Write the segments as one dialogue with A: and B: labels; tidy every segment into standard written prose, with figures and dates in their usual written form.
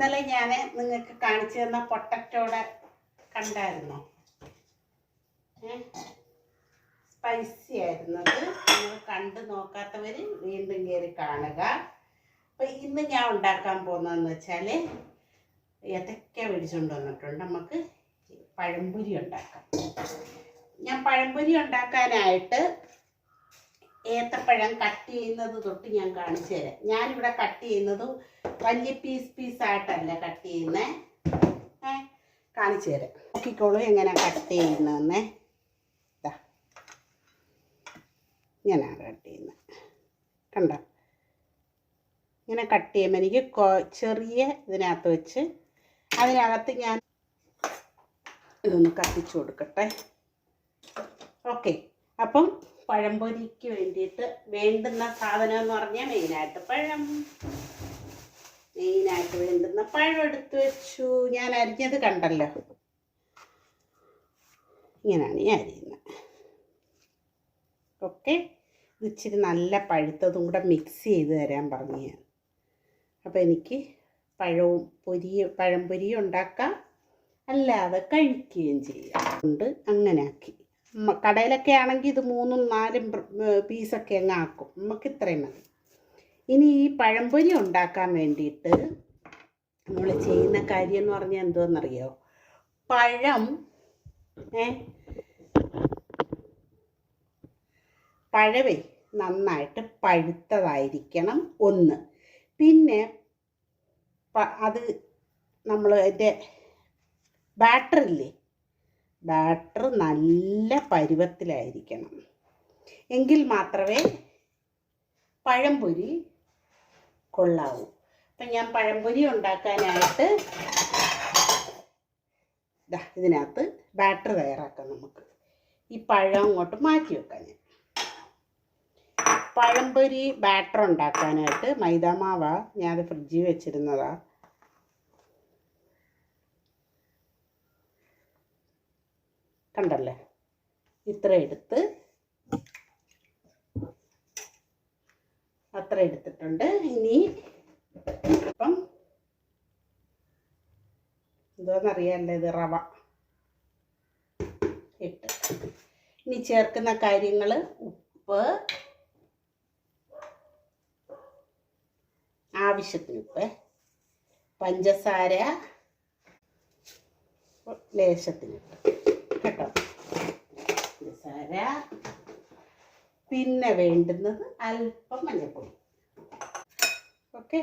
A: ഇന്നലെ ഞാൻ നിങ്ങൾക്ക് കാണിച്ചു തന്ന പൊട്ടറ്റോടെ കണ്ടായിരുന്നോ? സ്പൈസി ആയിരുന്നത്. നിങ്ങൾ കണ്ടു നോക്കാത്തവർ വീണ്ടും കയറി കാണുക. അപ്പം ഇന്ന് ഞാൻ ഉണ്ടാക്കാൻ പോകുന്നതെന്ന് വെച്ചാൽ ഏത്തക്ക മേടിച്ചുകൊണ്ട് വന്നിട്ടുണ്ട്. നമുക്ക് പഴംപൊരി ഉണ്ടാക്കാം. ഞാൻ പഴംപൊരി ഉണ്ടാക്കാനായിട്ട് ഏത്തപ്പഴം കട്ട് ചെയ്യുന്നത് തൊട്ട് ഞാൻ കാണിച്ചു തരാം. ഞാനിവിടെ കട്ട് ചെയ്യുന്നത് വലിയ പീസായിട്ടല്ല കട്ട് ചെയ്യുന്നത്. കാണിച്ചു തരാം. നോക്കിക്കോളൂ എങ്ങനെ കട്ട് ചെയ്യുന്നതെന്ന്. ഇങ്ങനെയാണ് കട്ട് ചെയ്യുന്നത്. കണ്ടോ? ഇങ്ങനെ കട്ട് ചെയ്യുമ്പോൾ എനിക്ക് ചെറിയ ഇതിനകത്ത് വെച്ച് അതിനകത്ത് ഞാൻ ഇതൊന്ന് കത്തിച്ചു കൊടുക്കട്ടെ. ഓക്കെ. അപ്പം പഴംപൊരിക്ക് വേണ്ടിയിട്ട് വേണ്ടുന്ന സാധനം എന്ന് പറഞ്ഞാൽ മെയിനായിട്ട് വേണ്ടുന്ന പഴം എടുത്ത് വെച്ചു. ഞാൻ അരിഞ്ഞത് കണ്ടല്ലോ. ഇങ്ങനെയാണ് ഞാൻ അരിയുന്നത്. ഓക്കെ. ഇത് ഇച്ചിരി നല്ല പഴുത്തതും കൂടെ മിക്സ് ചെയ്ത് തരാൻ പറഞ്ഞു ഞാൻ. അപ്പോൾ എനിക്ക് പഴംപൊരിയും ഉണ്ടാക്കാം, അല്ലാതെ കഴിക്കുകയും ചെയ്യാം. കൊണ്ട് അങ്ങനെ ആക്കി. കടയിലൊക്കെ ആണെങ്കിൽ ഇത് 3ഉം 4ഉം പീസൊക്കെ അങ്ങ് ആക്കും. നമുക്ക് ഇത്രയും മതി. ഇനി ഈ പഴംപൊരി ഉണ്ടാക്കാൻ വേണ്ടിയിട്ട് നമ്മൾ ചെയ്യുന്ന കാര്യം എന്ന് പറഞ്ഞാൽ എന്തുവെന്നറിയോ? പഴവേ നന്നായിട്ട് പഴുത്തതായിരിക്കണം ഒന്ന്. പിന്നെ അത് നമ്മൾ അതിൻ്റെ ബാറ്ററില്ലേ, ബാറ്റർ നല്ല പരുവത്തിലായിരിക്കണം. എങ്കിൽ മാത്രമേ പഴംപൊരി കൊള്ളാവൂ. അപ്പം ഞാൻ പഴംപൊരി ഉണ്ടാക്കാനായിട്ട് ഇതിനകത്ത് ബാറ്റർ തയ്യാറാക്കാം. നമുക്ക് ഈ പഴം അങ്ങോട്ട് മാറ്റി വെക്കാം. ഞാൻ പഴംപൊരി ബാറ്റർ ഉണ്ടാക്കാനായിട്ട് മൈദാമാവാ ഞാനത് ഫ്രിഡ്ജിൽ വെച്ചിരുന്നതാ. കണ്ടല്ലേ? ഇത്ര എടുത്തിട്ടുണ്ട്. ഇനി ഇപ്പം എന്തോന്നറിയാമല്ലോ, ഇത് റവ ഇട്ട് ഇനി ചേർക്കുന്ന കാര്യങ്ങൾ: ഉപ്പ്, ആവശ്യത്തിന് ഉപ്പ്, പഞ്ചസാര ലേശത്തിന് കേട്ടോ, പഞ്ചസാര. പിന്നെ വേണ്ടുന്നത് അല്പം മഞ്ഞൾപ്പൊടി. ഓക്കെ.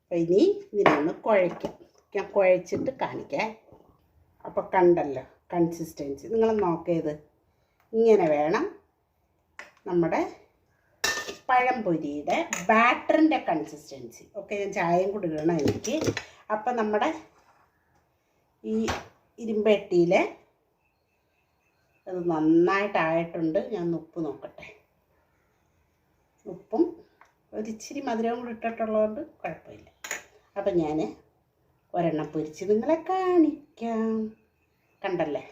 A: അപ്പം ഇനി ഇതിനൊന്ന് കുഴയ്ക്കാം. ഞാൻ കുഴച്ചിട്ട് കാണിക്കാം. അപ്പം കണ്ടല്ലോ കൺസിസ്റ്റൻസി. നിങ്ങൾ നോക്കിയത് ഇങ്ങനെ വേണം നമ്മുടെ പഴംപൊരിയുടെ ബാറ്ററിൻ്റെ കൺസിസ്റ്റൻസി. ഓക്കെ. ഞാൻ ചായയും കൂടി ഇടണം എനിക്ക്. അപ്പം നമ്മുടെ ഈ ഇരുമ്പെട്ടിയിൽ അത് നന്നായിട്ടായിട്ടുണ്ട്. ഞാൻ ഉപ്പ് നോക്കട്ടെ. ഉപ്പും ഒരിച്ചിരി മധുരവും കൂടി ഇട്ടിട്ടുള്ളതുകൊണ്ട് കുഴപ്പമില്ല. അപ്പം ഞാൻ ഒരെണ്ണം പൊരിച്ച് നിങ്ങളെ കാണിക്കാം. കണ്ടല്ലേ?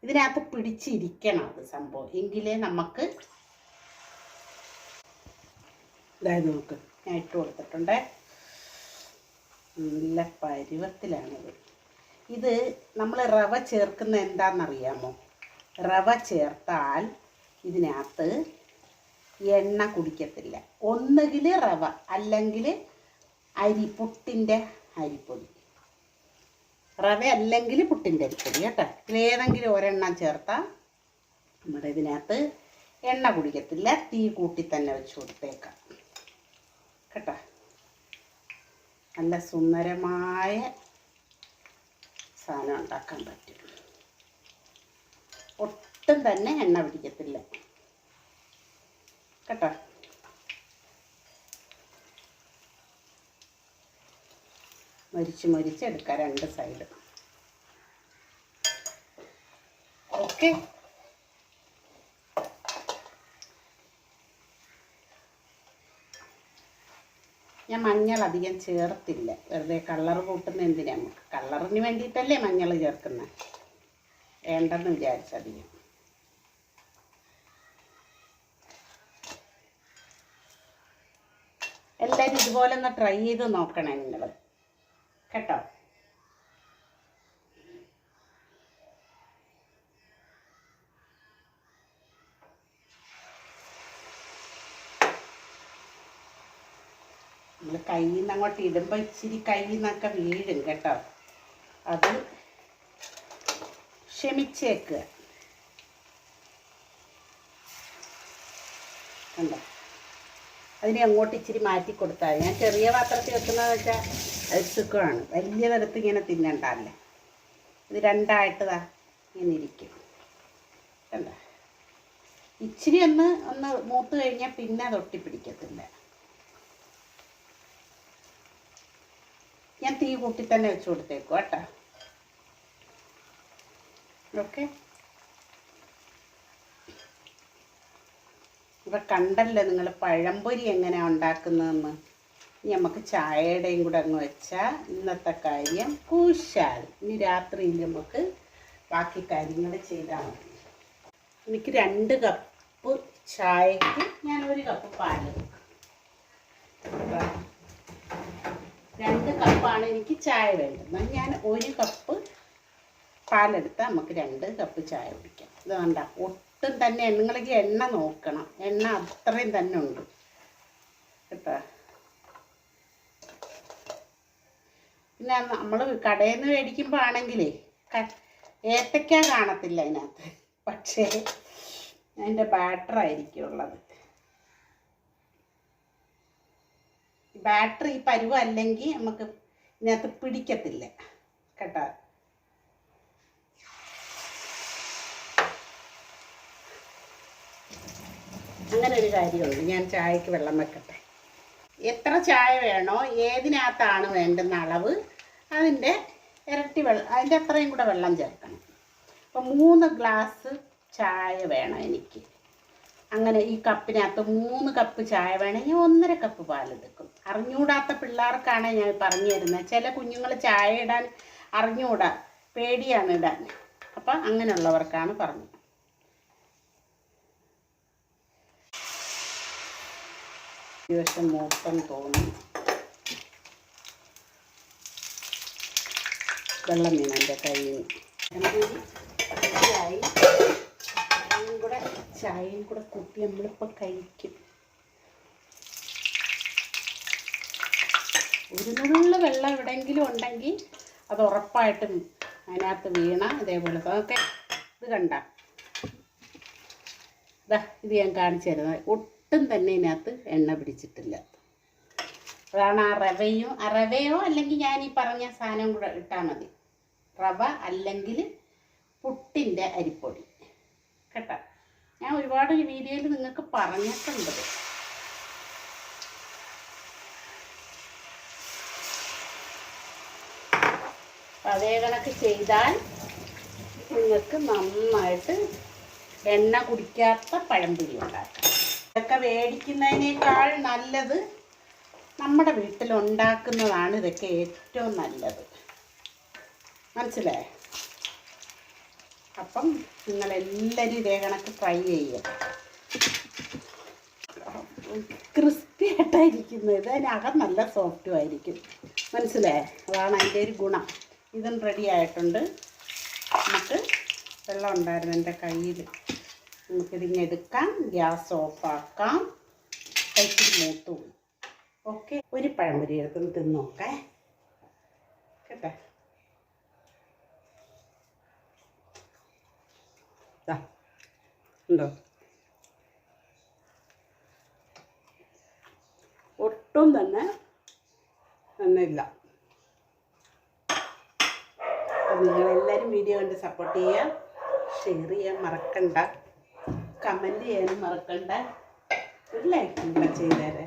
A: ഇതിനകത്ത് പിടിച്ചിരിക്കണം അത് സംഭവം. എങ്കിലേ നമുക്ക് ഇതായത് നോക്ക്, ഞാൻ ഇട്ട് കൊടുത്തിട്ടുണ്ട്. നല്ല പരുവത്തിലാണിത്. ഇത് നമ്മൾ റവ ചേർക്കുന്ന എന്താണെന്നറിയാമോ? റവ ചേർത്താൽ ഇതിനകത്ത് എണ്ണ കുടിക്കത്തില്ല. ഒന്നുകിൽ റവ, അല്ലെങ്കിൽ പുട്ടിൻ്റെ അരിപ്പൊടി. റവ അല്ലെങ്കിൽ പുട്ടിൻ്റെ അരിപ്പൊടി കേട്ടോ. ഇതിലേതെങ്കിലും ഒരെണ്ണം ചേർത്താൽ നമ്മുടെ ഇതിനകത്ത് എണ്ണ കുടിക്കത്തില്ല. തീ കൂട്ടി തന്നെ വെച്ച് കൊടുത്തേക്കാം കേട്ടോ. നല്ല സുന്ദരമായ സാധനം ഉണ്ടാക്കാൻ പറ്റും. ഒട്ടും തന്നെ എണ്ണ പിടിക്കത്തില്ല കേട്ടോ. മൊരിച്ചെടുക്കാം രണ്ട് സൈഡ്. ഓക്കെ. ഞാൻ മഞ്ഞൾ അധികം ചേർത്തില്ല. വെറുതെ കളർ കൂട്ടുന്ന എന്തിനാ? നമുക്ക് കളറിന് വേണ്ടിയിട്ടല്ലേ മഞ്ഞൾ ചേർക്കുന്നത്. വേണ്ടെന്ന് വിചാരിച്ചധികം. എല്ലാവരും ഇതുപോലെ ഒന്ന് ട്രൈ ചെയ്ത് നോക്കണേ നിങ്ങൾ കേട്ടോ. നമ്മൾ കയ്യിൽ നിന്ന് അങ്ങോട്ട് ഇടുമ്പോൾ ഇച്ചിരി കയ്യിൽ നിന്നൊക്കെ വീഴും കേട്ടോ. അത് ക്ഷമിച്ചേക്കുക. കണ്ടോ, അതിനെ അങ്ങോട്ട് ഇച്ചിരി മാറ്റി കൊടുത്താൽ ഞാൻ ചെറിയ പാത്രത്തിൽ വെക്കുന്നതെന്ന് വെച്ചാൽ അത് സുഖമാണ്. വലിയ തരത്ത് ഇങ്ങനെ തിന്നണ്ടല്ലേ. ഇത് രണ്ടായിട്ടതാ ഇങ്ങനെ ഇരിക്കും. കണ്ടോ, ഇച്ചിരി ഒന്ന് മൂത്ത് കഴിഞ്ഞാൽ പിന്നെ അത് ഒട്ടിപ്പിടിക്കത്തില്ല. ഞാൻ തീ കൂട്ടി തന്നെ വെച്ച് കൊടുത്തേക്കും കേട്ടോ. ഓക്കെ, ഇപ്പം കണ്ടല്ലോ നിങ്ങൾ പഴംപൊരി എങ്ങനെയാണ് ഉണ്ടാക്കുന്നതെന്ന്. ഇനി നമുക്ക് ചായയുടെയും കൂടെ അങ്ങ് വെച്ചാൽ ഇന്നത്തെ കാര്യം കൂശാൽ. ഇനി രാത്രിയിൽ നമുക്ക് ബാക്കി കാര്യങ്ങൾ ചെയ്താൽ മതി. എനിക്ക് 2 കപ്പ് ചായക്ക് ഞാൻ 1 കപ്പ് പാല്. 2 കപ്പാണ് എനിക്ക് ചായ വേണ്ടത്. ഞാൻ 1 കപ്പ് പാലെടുത്താൽ നമുക്ക് 2 കപ്പ് ചായ കുടിക്കാം. ഇത് വേണ്ട ഒട്ടും തന്നെ നിങ്ങൾക്ക് എണ്ണ നോക്കണം. എണ്ണ അത്രയും തന്നെ ഉണ്ട് കേട്ടോ. പിന്നെ നമ്മൾ കടയിൽ നിന്ന് മേടിക്കുമ്പോൾ ആണെങ്കിലേ ഏത്തക്ക കാണത്തില്ല അതിനകത്ത്, പക്ഷേ അതിൻ്റെ ബാറ്ററായിരിക്കും ഉള്ളത്. ബാറ്ററി ഈ പരുവല്ലെങ്കിൽ നമുക്ക് ഇതിനകത്ത് പിടിക്കത്തില്ല കേട്ടോ. അങ്ങനെ ഒരു കാര്യമുണ്ട്. ഞാൻ ചായക്ക് വെള്ളം വെക്കട്ടെ. എത്ര ചായ വേണോ, ഏതിനകത്താണ് വേണ്ടുന്ന അളവ്, അതിൻ്റെ ഇരട്ടി വെള്ളം, അതിൻ്റെ അത്രയും കൂടെ വെള്ളം ചേർക്കണം. അപ്പോൾ 3 ഗ്ലാസ് ചായ വേണം എനിക്ക്. അങ്ങനെ ഈ കപ്പിനകത്ത് 3 കപ്പ് ചായ വേണമെങ്കിൽ 1.5 കപ്പ് പാലെടുക്കും. അറിഞ്ഞുകൂടാത്ത പിള്ളേർക്കാണ് ഞാൻ പറഞ്ഞു തരുന്നത്. ചില കുഞ്ഞുങ്ങൾ ചായ ഇടാൻ അറിഞ്ഞുകൂടാ, പേടിയാണ് ഇടാൻ. അപ്പം അങ്ങനെയുള്ളവർക്കാണ് പറഞ്ഞത്. അത്യാവശ്യം മൂപ്പം തോന്നും. വെള്ളം വീണ എൻ്റെ കയ്യിൽ ചായയും കൂടെ കൂട്ടി നമ്മളിപ്പോൾ കഴിക്കും. ഒരു നുള്ള വെള്ളം എവിടെയെങ്കിലും ഉണ്ടെങ്കിൽ അത് ഉറപ്പായിട്ടും അതിനകത്ത് വീണ ഇതേപോലെ അതൊക്കെ. ഇത് കണ്ട, ഇത് ഞാൻ കാണിച്ചു തരുന്നത്. ഒട്ടും തന്നെ ഇതിനകത്ത് എണ്ണ പിടിച്ചിട്ടില്ല. അതാണ് ആ റവയോ അല്ലെങ്കിൽ ഞാൻ ഈ പറഞ്ഞ സാധനം കൂടെ ഇട്ടാൽ മതി. റവ അല്ലെങ്കിൽ പുട്ടിൻ്റെ അരിപ്പൊടി കേട്ടോ. ഞാൻ ഒരുപാട് വീഡിയോയിൽ നിങ്ങൾക്ക് പറഞ്ഞിട്ടുണ്ട്. അതേ കണക്ക് ചെയ്താൽ നിങ്ങൾക്ക് നന്നായിട്ട് എണ്ണ കുടിക്കാത്ത പഴംപൊരി ഉണ്ടാക്കാം. ഇതൊക്കെ മേടിക്കുന്നതിനേക്കാൾ നല്ലത് നമ്മുടെ വീട്ടിലുണ്ടാക്കുന്നതാണ്. ഇതൊക്കെ ഏറ്റവും നല്ലത്, മനസ്സിലായോ? അപ്പം നിങ്ങളെല്ലാവരും ഇതേ കണക്ക് ട്രൈ ചെയ്യുക. ക്രിസ്പി ആയിട്ടായിരിക്കുന്നത്, അതിനകം നല്ല സോഫ്റ്റും ആയിരിക്കും, മനസ്സിലായോ? അതാണ് അതിൻ്റെ ഒരു ഗുണം. ഇതും റെഡി ആയിട്ടുണ്ട്. നമുക്ക് വെള്ളം ഉണ്ടായിരുന്നു എൻ്റെ കയ്യിൽ. നമുക്കിതിങ്ങെടുക്കാം, ഗ്യാസ് ഓഫാക്കാം. കഴിച്ചിട്ട് മൂത്തു പോയി. ഓക്കെ, ഒരു പഴംപൊരി എടുത്തൊന്ന് തിന്ന് നോക്കേ കേട്ടോ. ഉണ്ടോ? ഒട്ടും തന്നെ ഒന്നുമില്ല. അപ്പം നിങ്ങളെല്ലാവരും വീഡിയോ കണ്ട് സപ്പോർട്ട് ചെയ്യുക, ഷെയർ ചെയ്യാൻ മറക്കണ്ട, കമൻറ്റ് ചെയ്യാനും മറക്കണ്ട, ഒരു ലൈക്കും കൂടെ ചെയ്തേരെ.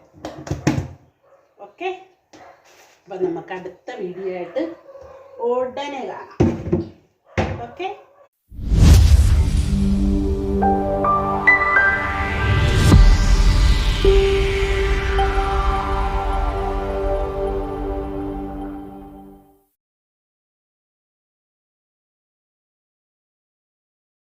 A: ഓക്കെ, അപ്പം നമുക്ക് അടുത്ത വീഡിയോ ആയിട്ട് ഉടനെ കാണാം. ഓക്കെ.